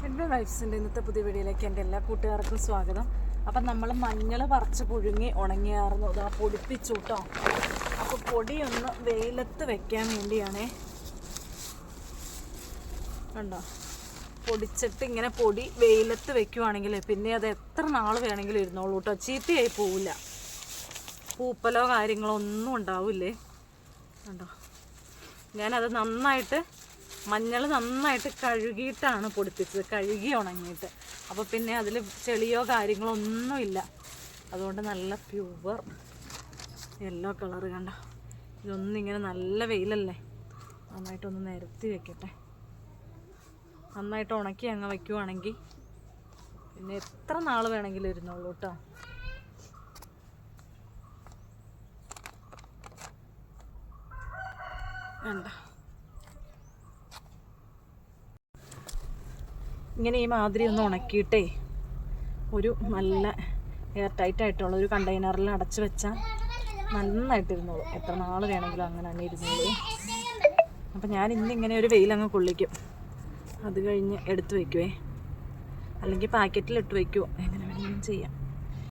എൻ്റെ ലൈഫ്സിൻ്റെ ഇന്നത്തെ പുതിയ വീഡിയോയിലേക്ക് എൻ്റെ എല്ലാ കൂട്ടുകാർക്കും സ്വാഗതം. അപ്പം നമ്മൾ മഞ്ഞൾ പറിച്ച് പുഴുങ്ങി ഉണങ്ങിയായിരുന്നു അതാ പൊടിപ്പിച്ചു കേട്ടോ. അപ്പോൾ പൊടിയൊന്ന് വെയിലത്ത് വെക്കാൻ വേണ്ടിയാണേ. കണ്ടോ, പൊടിച്ചിട്ട് ഇങ്ങനെ പൊടി വെയിലത്ത് വെക്കുവാണെങ്കിൽ പിന്നെ അത് എത്ര നാൾ വേണമെങ്കിലും ഇരുന്നോളൂ കേട്ടോ, ചീത്തയായി പോവില്ല. പൂപ്പലോ കാര്യങ്ങളോ ഒന്നും ഉണ്ടാവില്ലേ. കണ്ടോ, ഞാനത് മഞ്ഞൾ നന്നായിട്ട് കഴുകിയിട്ടാണ് പൊടിപ്പിച്ചത്, കഴുകി ഉണങ്ങിയിട്ട്. അപ്പോൾ പിന്നെ അതിൽ ചെളിയോ കാര്യങ്ങളോ ഒന്നുമില്ല. അതുകൊണ്ട് നല്ല പ്യുവർ യെല്ലോ കളറ്. കണ്ടോ, ഇതൊന്നിങ്ങനെ നല്ല വെയിലല്ലേ, നന്നായിട്ടൊന്ന് നിരത്തി വെക്കട്ടെ. നന്നായിട്ട് ഉണക്കി അങ്ങ് വയ്ക്കുവാണെങ്കിൽ പിന്നെ എത്ര നാൾ വേണമെങ്കിലും ഇരുന്നോളൂ കേട്ടോ. വേണ്ട, ഇങ്ങനെ ഈ മാതിരി ഒന്ന് ഉണക്കിയിട്ടേ ഒരു നല്ല എയർ ടൈറ്റ് ആയിട്ടുള്ള ഒരു കണ്ടെയ്നറിൽ അടച്ചു വെച്ചാൽ നന്നായിട്ടിരുന്നോളൂ. എത്ര നാൾ വേണമെങ്കിലും അങ്ങനെ തന്നെ ഇരുന്നോളൂ. അപ്പം ഞാൻ ഇന്നിങ്ങനെ ഒരു വെയിലങ്ങ് കൊള്ളിക്കും, അത് കഴിഞ്ഞ് എടുത്ത് വയ്ക്കുവേ, അല്ലെങ്കിൽ പാക്കറ്റിലിട്ട് വയ്ക്കുമോ, എങ്ങനെ വേണമെങ്കിലും ചെയ്യാം.